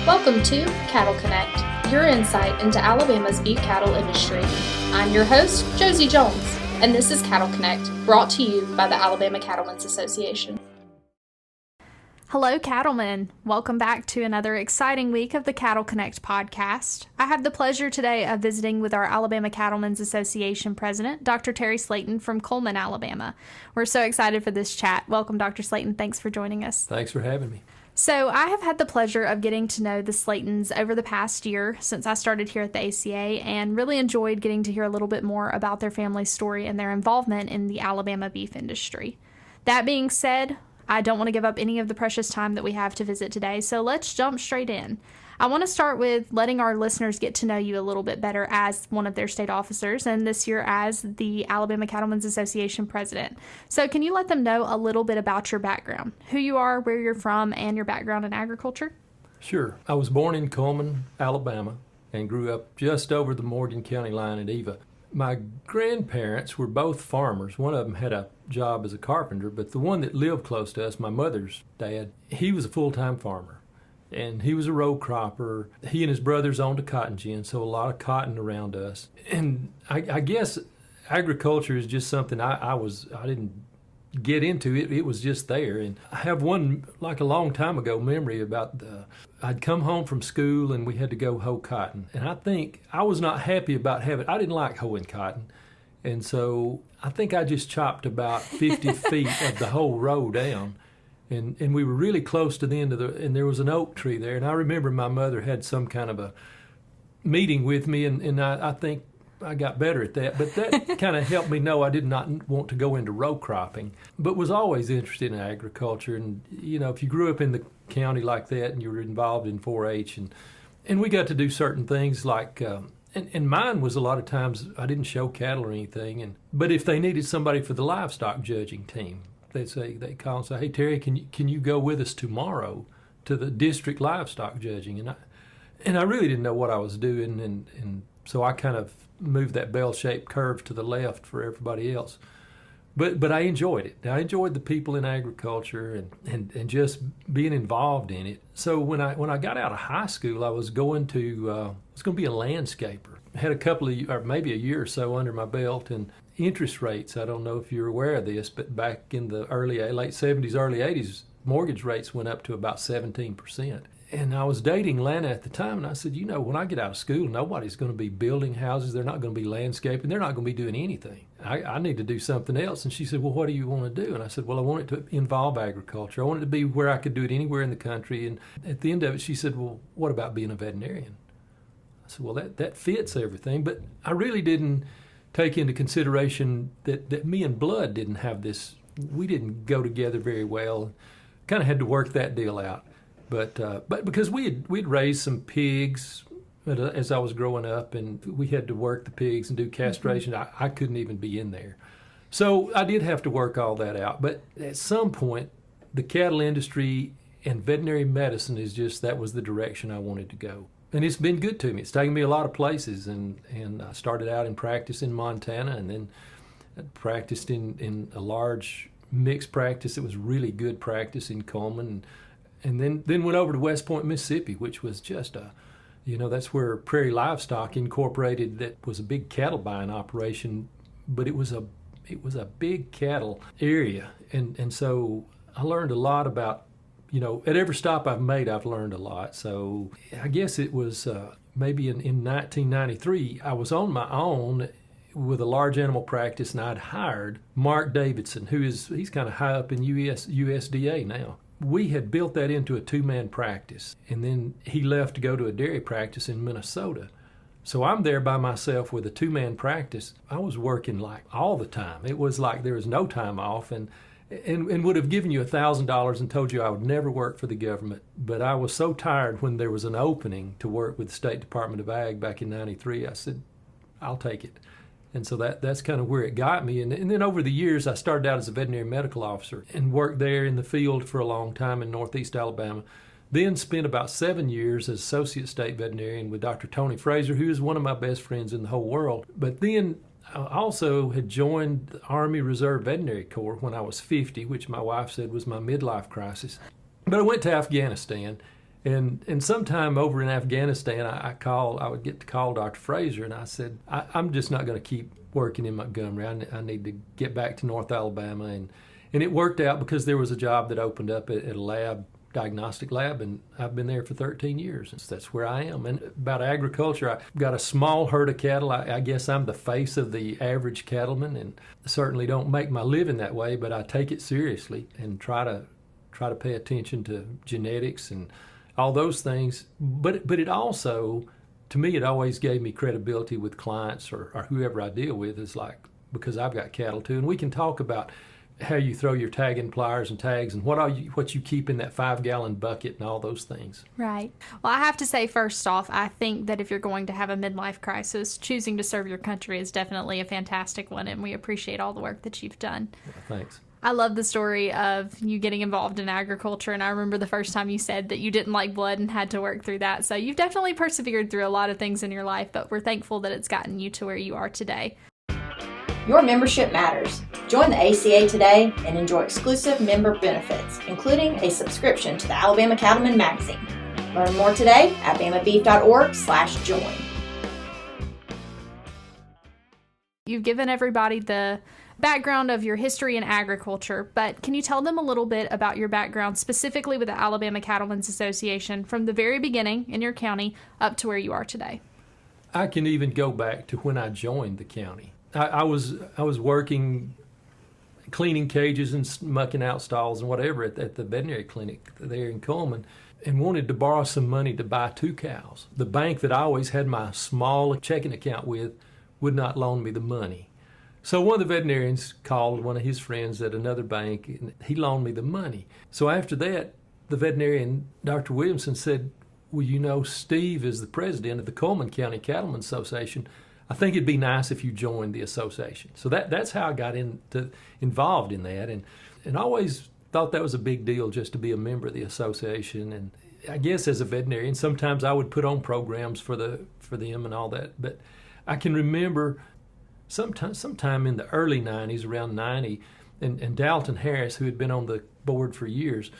Welcome to Cattle Connect, your insight into Alabama's beef cattle industry. I'm your host, Josie Jones, and this is Cattle Connect, brought to you by the Alabama Cattlemen's Association. Hello, Cattlemen. Welcome back to another exciting week of the Cattle Connect podcast. I have the pleasure today of visiting with our Alabama Cattlemen's Association President, Dr. Terry Slaten from Cullman, Alabama. We're so excited for this chat. Welcome, Dr. Slaten. Thanks for joining us. Thanks for having me. So I have had the pleasure of getting to know the Slatens over the past year since I started here at the ACA, and really enjoyed getting to hear a little bit more about their family story and their involvement in the Alabama beef industry. That being said, I don't want to give up any of the precious time that we have to visit today, so let's jump straight in. I want to start with letting our listeners get to know you a little bit better as one of their state officers, and this year as the Alabama Cattlemen's Association president. So can you let them know a little bit about your background, who you are, where you're from, and your background in agriculture? Sure. I was born in Cullman, Alabama, and grew up just over the Morgan County line at Eva. My grandparents were both farmers. One of them had a job as a carpenter, but the one that lived close to us, my mother's dad, he was a full-time farmer. And he was a row cropper. He and his brothers owned a cotton gin, so a lot of cotton around us. And I guess agriculture is just something I didn't get into. It was just there. And I have one, like a long time ago, memory about I'd come home from school and we had to go hoe cotton. And I think I was not happy about I didn't like hoeing cotton. And so I think I just chopped about 50 feet of the whole row down. And we were really close to the end and there was an oak tree there. And I remember my mother had some kind of a meeting with me, and I think I got better at that. But that kind of helped me know I did not want to go into row cropping, but was always interested in agriculture. And, you know, if you grew up in the county like that and you were involved in 4-H, and we got to do certain things like, and mine was a lot of times I didn't show cattle or anything, but if they needed somebody for the livestock judging team, they call and say, "Hey Terry, can you go with us tomorrow to the district livestock judging?" And I really didn't know what I was doing, and so I kind of moved that bell-shaped curve to the left for everybody else. But I enjoyed it. I enjoyed the people in agriculture and just being involved in it. So when I got out of high school, I was going to be a landscaper. I had a couple of, or maybe a year or so under my belt, and interest rates, I don't know if you're aware of this, but back in the late 70s, early 80s, mortgage rates went up to about 17%. And I was dating Lana at the time, and I said, you know, when I get out of school, nobody's going to be building houses. They're not going to be landscaping. They're not going to be doing anything. I need to do something else. And she said, well, what do you want to do? And I said, well, I want it to involve agriculture. I want it to be where I could do it anywhere in the country. And at the end of it, she said, well, what about being a veterinarian? I said, well, that fits everything. But I really didn't take into consideration that me and Blood didn't have this. We didn't go together very well. Kind of had to work that deal out. But because we'd raised some pigs as I was growing up, and we had to work the pigs and do castration. Mm-hmm. I couldn't even be in there. So I did have to work all that out. But at some point, the cattle industry and veterinary medicine that was the direction I wanted to go. And it's been good to me. It's taken me a lot of places, and I started out in practice in Montana, and then practiced in a large mixed practice. It was really good practice in Cullman, and then went over to West Point, Mississippi, which was just that's where Prairie Livestock Incorporated. That was a big cattle buying operation, but it was a big cattle area, and so I learned a lot about. You know, at every stop I've made, I've learned a lot. So I guess it was maybe in 1993, I was on my own with a large animal practice, and I'd hired Mark Davidson, he's kind of high up in USDA now. We had built that into a two-man practice, and then he left to go to a dairy practice in Minnesota. So I'm there by myself with a two-man practice. I was working like all the time. It was like there was no time off, and would have given you $1,000 and told you I would never work for the government. But I was so tired when there was an opening to work with the State Department of Ag back in '93. I said, I'll take it. And so that's kind of where it got me. And then over the years, I started out as a veterinary medical officer and worked there in the field for a long time in Northeast Alabama. Then spent about 7 years as associate state veterinarian with Dr. Tony Fraser, who is one of my best friends in the whole world. But then I also had joined the Army Reserve Veterinary Corps when I was 50, which my wife said was my midlife crisis. But I went to Afghanistan, And sometime over in Afghanistan, I would get to call Dr. Fraser, and I said, I'm just not going to keep working in Montgomery. I need to get back to North Alabama. And it worked out because there was a job that opened up at a diagnostic lab, and I've been there for 13 years. And that's where I am. And about agriculture, I've got a small herd of cattle. I guess I'm the face of the average cattleman, and certainly don't make my living that way, but I take it seriously and try to pay attention to genetics and all those things. But it also, to me, it always gave me credibility with clients or whoever I deal with, is like, because I've got cattle too. And we can talk about how you throw your tagging pliers and tags and what you keep in that 5-gallon bucket and all those things. Right. Well, I have to say, first off, I think that if you're going to have a midlife crisis, choosing to serve your country is definitely a fantastic one, and we appreciate all the work that you've done. Yeah, thanks. I love the story of you getting involved in agriculture, and I remember the first time you said that you didn't like blood and had to work through that. So you've definitely persevered through a lot of things in your life, but we're thankful that it's gotten you to where you are today. Your membership matters. Join the ACA today and enjoy exclusive member benefits, including a subscription to the Alabama Cattlemen magazine. Learn more today at bamabeef.org/join. You've given everybody the background of your history in agriculture, but can you tell them a little bit about your background specifically with the Alabama Cattlemen's Association from the very beginning in your county up to where you are today? I can even go back to when I joined the county. I was working cleaning cages and mucking out stalls and whatever at the veterinary clinic there in Cullman, and wanted to borrow some money to buy 2 cows. The bank that I always had my small checking account with would not loan me the money. So one of the veterinarians called one of his friends at another bank, and he loaned me the money. So after that, the veterinarian, Dr. Williamson, said, well, you know, Steve is the president of the Cullman County Cattlemen Association. I think it'd be nice if you joined the association. So that's how I got involved in that, and I always thought that was a big deal just to be a member of the association. And I guess as a veterinarian, sometimes I would put on programs for them and all that. But I can remember sometime in the early 90s, around 90, and Dalton Harris, who had been on the board for years,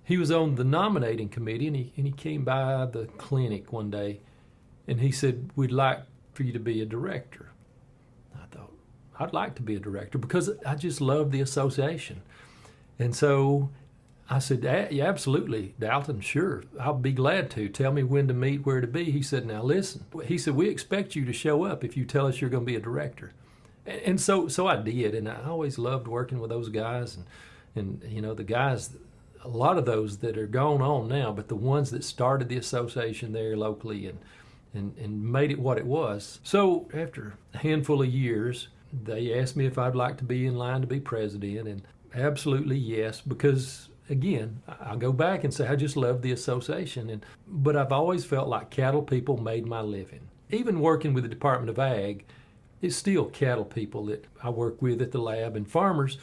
he was on the nominating committee, and he came by the clinic one day, and he said, we'd like for you to be a director. I thought, I'd like to be a director because I just love the association. And so I said, yeah, absolutely, Dalton, sure, I'll be glad to. Tell me when to meet, where to be. He said, now listen. He said, we expect you to show up if you tell us you're going to be a director. And so I did, and I always loved working with those guys. And you know, the guys, a lot of those that are gone on now, but the ones that started the association there locally and made it what it was. So after a handful of years, they asked me if I'd like to be in line to be president, and absolutely yes, because again, I'll go back and say I just love the association. But I've always felt like cattle people made my living. Even working with the Department of Ag, it's still cattle people that I work with at the lab and farmers.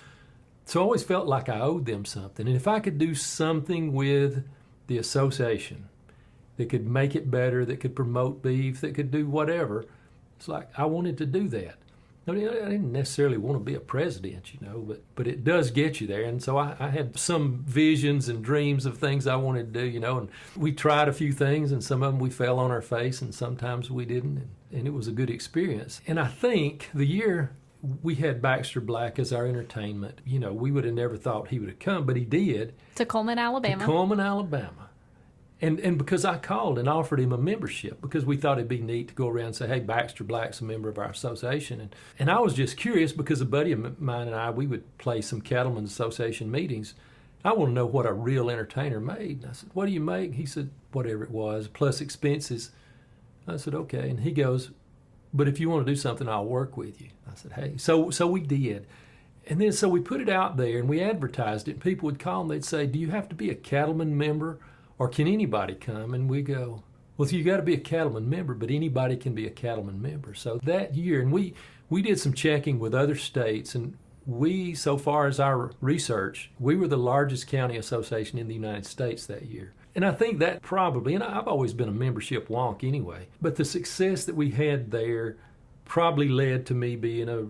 So I always felt like I owed them something. And if I could do something with the association that could make it better, that could promote beef, that could do whatever, it's like I wanted to do that. I didn't necessarily want to be a president, you know, but it does get you there. And so I had some visions and dreams of things I wanted to do, you know, and we tried a few things, and some of them we fell on our face, and sometimes we didn't, and it was a good experience. And I think the year we had Baxter Black as our entertainment, you know, we would have never thought he would have come, but he did. To Cullman, Alabama. To Cullman, Alabama. And because I called and offered him a membership, because we thought it'd be neat to go around and say, hey, Baxter Black's a member of our association. And I was just curious because a buddy of mine and I, we would play some Cattlemen's Association meetings. I want to know what a real entertainer made. And I said, what do you make? He said, whatever it was, plus expenses. I said, okay. And he goes, but if you want to do something, I'll work with you. I said, hey. So we did. And then so we put it out there and we advertised it. And people would call and they'd say, do you have to be a Cattleman member? Or can anybody come? And we go, well, you got to be a Cattleman member, but anybody can be a Cattleman member. So that year, and we did some checking with other states, and we, so far as our research, we were the largest county association in the United States that year. And I think that probably, and I've always been a membership wonk anyway, but the success that we had there probably led to me being a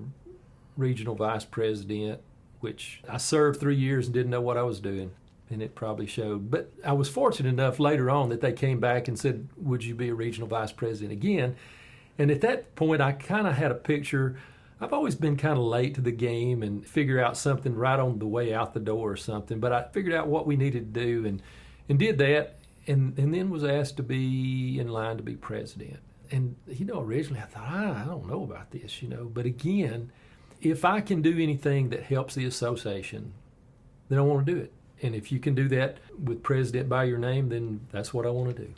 regional vice president, which I served 3 years and didn't know what I was doing. and it probably showed. But I was fortunate enough later on that they came back and said, would you be a regional vice president again? And at that point, I kind of had a picture. I've always been kind of late to the game and figure out something right on the way out the door or something. But I figured out what we needed to do and did that, and then was asked to be in line to be president. And, originally I thought, I don't know about this, But again, if I can do anything that helps the association, then I want to do it. And if you can do that with president by your name, then that's what I want to do.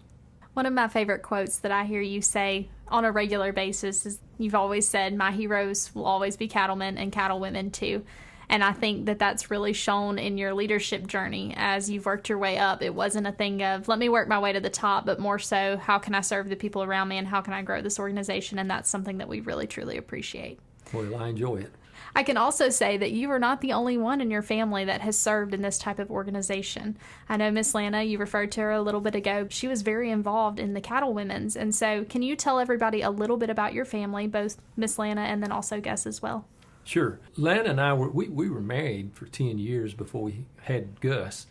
One of my favorite quotes that I hear you say on a regular basis is you've always said, my heroes will always be cattlemen and cattlewomen too. And I think that that's really shown in your leadership journey as you've worked your way up. It wasn't a thing of, let me work my way to the top, but more so, how can I serve the people around me and how can I grow this organization? And that's something that we really, truly appreciate. Well, I enjoy it. I can also say that you are not the only one in your family that has served in this type of organization. I know Miss Lana, you referred to her a little bit ago. She was very involved in the Cattlewomen's. And so can you tell everybody a little bit about your family, both Miss Lana and then also Gus as well? Sure. Lana and I we were married for 10 years before we had Gus.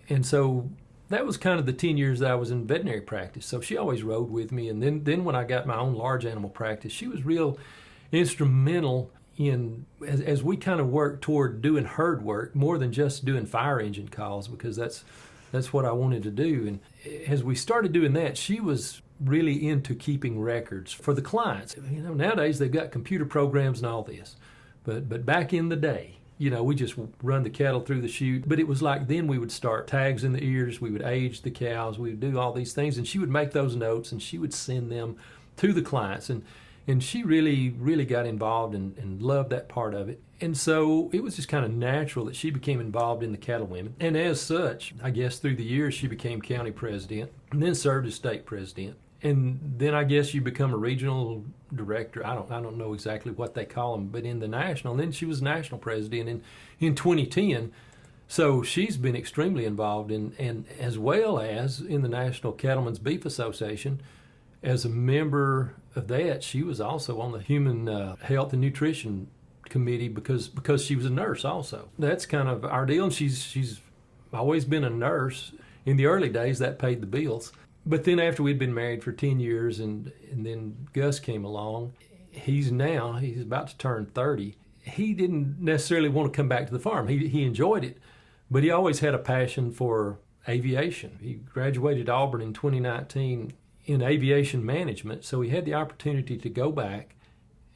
And so that was kind of the 10 years that I was in veterinary practice. So she always rode with me. And then when I got my own large animal practice, she was real instrumental in as we kind of worked toward doing herd work more than just doing fire engine calls, because that's what I wanted to do. And as we started doing that, she was really into keeping records for the clients. Nowadays they've got computer programs and all this, but back in the day, we just run the cattle through the chute. But it was like then we would start tags in the ears, we would age the cows, we would do all these things, and she would make those notes and she would send them to the clients. And she really, really got involved and loved that part of it. And so it was just kind of natural that she became involved in the Cattlewomen. And as such, I guess through the years, she became county president and then served as state president. And then I guess you become a regional director. I don't know exactly what they call them, but in the national. And then she was national president in 2010. So she's been extremely involved and as well as in the National Cattlemen's Beef Association. As a member of that, she was also on the Human Health and Nutrition Committee because she was a nurse also. That's kind of our deal, and she's always been a nurse. In the early days, that paid the bills. But then after we'd been married for 10 years and then Gus came along, he's about to turn 30. He didn't necessarily want to come back to the farm. He enjoyed it, but he always had a passion for aviation. He graduated Auburn in 2019 in aviation management, so he had the opportunity to go back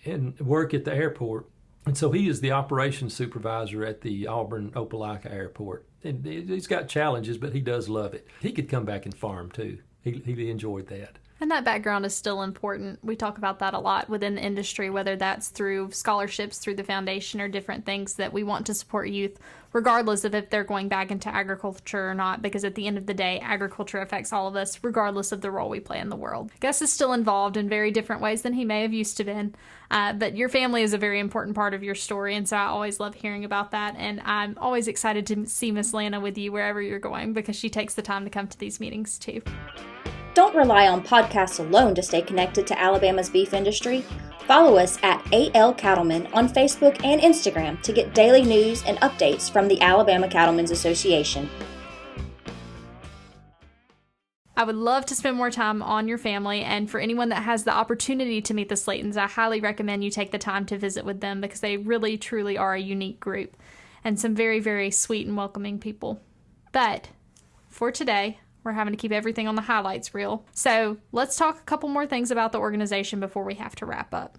and work at the airport. And so he is the operations supervisor at the Auburn-Opelika Airport. And he's got challenges, but he does love it. He could come back and farm too. He enjoyed that. And that background is still important. We talk about that a lot within the industry, whether that's through scholarships, through the foundation, or different things that we want to support youth, regardless of if they're going back into agriculture or not, because at the end of the day, agriculture affects all of us, regardless of the role we play in the world. Gus is still involved in very different ways than he may have used to been, but your family is a very important part of your story, and so I always love hearing about that, and I'm always excited to see Miss Lana with you wherever you're going, because she takes the time to come to these meetings too. Don't rely on podcasts alone to stay connected to Alabama's beef industry. Follow us at AL Cattlemen on Facebook and Instagram to get daily news and updates from the Alabama Cattlemen's Association. I would love to spend more time on your family, and for anyone that has the opportunity to meet the Slatens, I highly recommend you take the time to visit with them because they really, truly are a unique group and some very, very sweet and welcoming people. But for today, we're having to keep everything on the highlights reel. So let's talk a couple more things about the organization before we have to wrap up.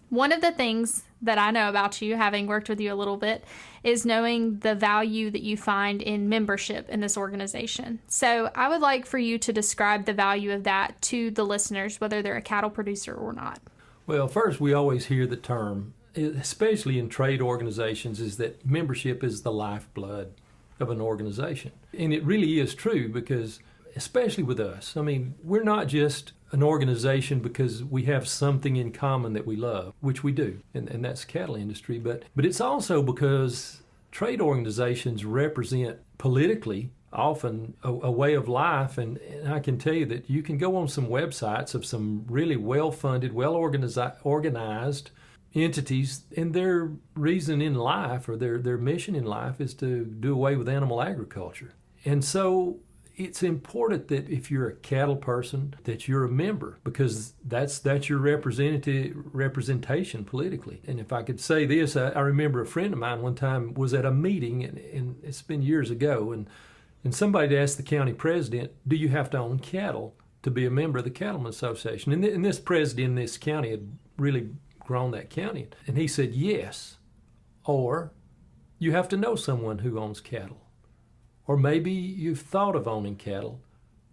One of the things that I know about you, having worked with you a little bit, is knowing the value that you find in membership in this organization. So I would like for you to describe the value of that to the listeners, whether they're a cattle producer or not. Well, first, we always hear the term, especially in trade organizations, is that membership is the lifeblood of an organization. And it really is true because, especially with us, we're not just an organization because we have something in common that we love, which we do, and that's the cattle industry, but it's also because trade organizations represent politically often a way of life, and I can tell you that you can go on some websites of some really well-funded, well-organized entities, and their reason in life, or their mission in life, is to do away with animal agriculture. And so it's important that if you're a cattle person, that you're a member, because that's your representation politically. And if I could say this, I remember a friend of mine one time was at a meeting, and it's been years ago, and somebody asked the county president, do you have to own cattle to be a member of the Cattlemen Association? And this president in this county had really grown that county. And he said, yes, or you have to know someone who owns cattle. Or maybe you've thought of owning cattle.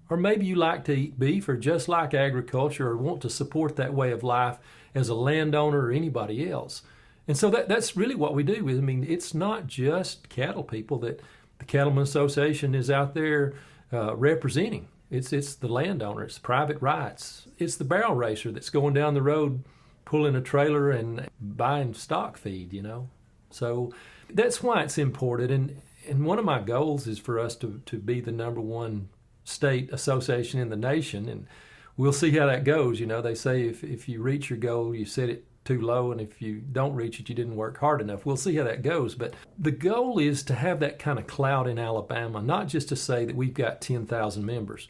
Or maybe you like to eat beef, or just like agriculture, or want to support that way of life as a landowner or anybody else. And so that's really what we do. I mean, it's not just cattle people that the Cattlemen Association is out there representing. It's the landowner, it's private rights. It's the barrel racer that's going down the road pulling a trailer and buying stock feed, So that's why it's important. And one of my goals is for us to be the number one state association in the nation, and we'll see how that goes. They say if you reach your goal, you set it too low, and if you don't reach it, you didn't work hard enough. We'll see how that goes. But the goal is to have that kind of clout in Alabama, not just to say that we've got 10,000 members,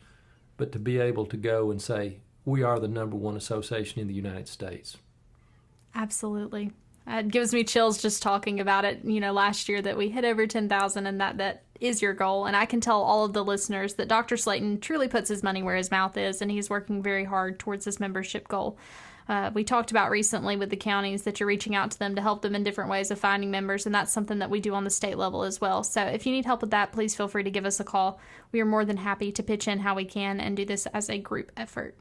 but to be able to go and say, we are the number one association in the United States. Absolutely. It gives me chills just talking about it, last year that we hit over 10,000, and that is your goal. And I can tell all of the listeners that Dr. Slaten truly puts his money where his mouth is, and he's working very hard towards his membership goal. We talked about recently with the counties that you're reaching out to them to help them in different ways of finding members, and that's something that we do on the state level as well. So if you need help with that, please feel free to give us a call. We are more than happy to pitch in how we can and do this as a group effort.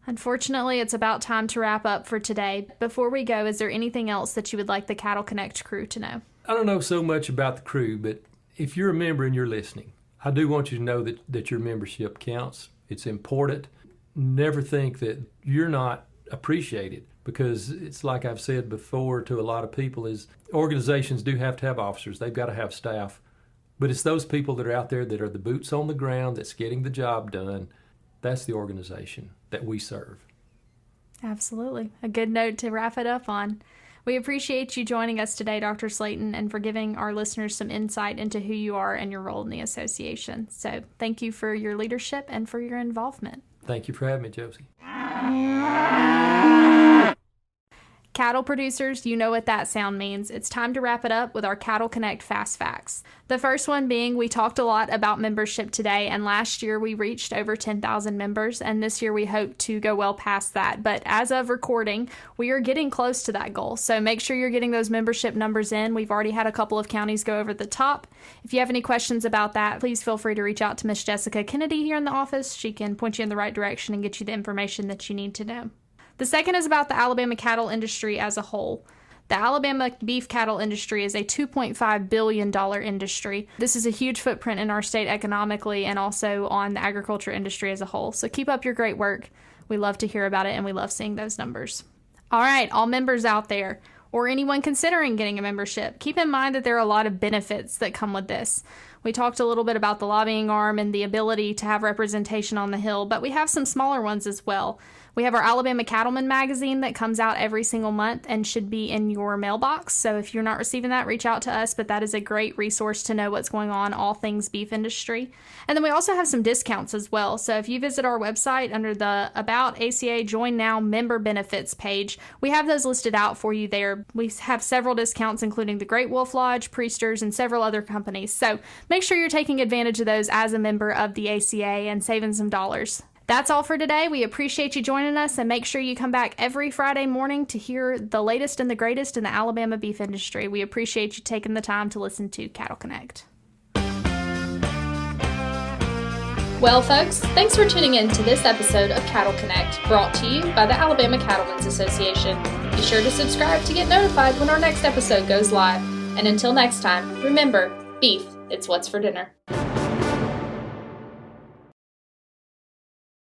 Unfortunately, it's about time to wrap up for today. Before we go, is there anything else that you would like the Cattle Connect crew to know? I don't know so much about the crew, but if you're a member and you're listening, I do want you to know that your membership counts. It's important. Never think that you're not appreciated, because it's like I've said before to a lot of people, is organizations do have to have officers. They've got to have staff. But it's those people that are out there that are the boots on the ground, that's getting the job done. That's the organization that we serve. Absolutely. A good note to wrap it up on. We appreciate you joining us today, Dr. Slaten, and for giving our listeners some insight into who you are and your role in the association. So thank you for your leadership and for your involvement. Thank you for having me, Josie. Cattle producers, you know what that sound means. It's time to wrap it up with our Cattle Connect Fast Facts. The first one being, we talked a lot about membership today, and last year we reached over 10,000 members, and this year we hope to go well past that. But as of recording, we are getting close to that goal. So make sure you're getting those membership numbers in. We've already had a couple of counties go over the top. If you have any questions about that, please feel free to reach out to Miss Jessica Kennedy here in the office. She can point you in the right direction and get you the information that you need to know. The second is about the Alabama cattle industry as a whole. The Alabama beef cattle industry is a $2.5 billion industry. This is a huge footprint in our state economically and also on the agriculture industry as a whole. So keep up your great work. We love to hear about it, and we love seeing those numbers. All right, all members out there, or anyone considering getting a membership, keep in mind that there are a lot of benefits that come with this. We talked a little bit about the lobbying arm and the ability to have representation on the Hill, but we have some smaller ones as well. We have our Alabama Cattlemen magazine that comes out every single month and should be in your mailbox. So if you're not receiving that, reach out to us, but that is a great resource to know what's going on, all things beef industry. And then we also have some discounts as well. So if you visit our website under the About ACA Join Now Member Benefits page, we have those listed out for you there. We have several discounts, including the Great Wolf Lodge, Priesters, and several other companies. So make sure you're taking advantage of those as a member of the ACA and saving some dollars. That's all for today. We appreciate you joining us, and make sure you come back every Friday morning to hear the latest and the greatest in the Alabama beef industry. We appreciate you taking the time to listen to Cattle Connect. Well, folks, thanks for tuning in to this episode of Cattle Connect, brought to you by the Alabama Cattlemen's Association. Be sure to subscribe to get notified when our next episode goes live. And until next time, remember, beef, it's what's for dinner.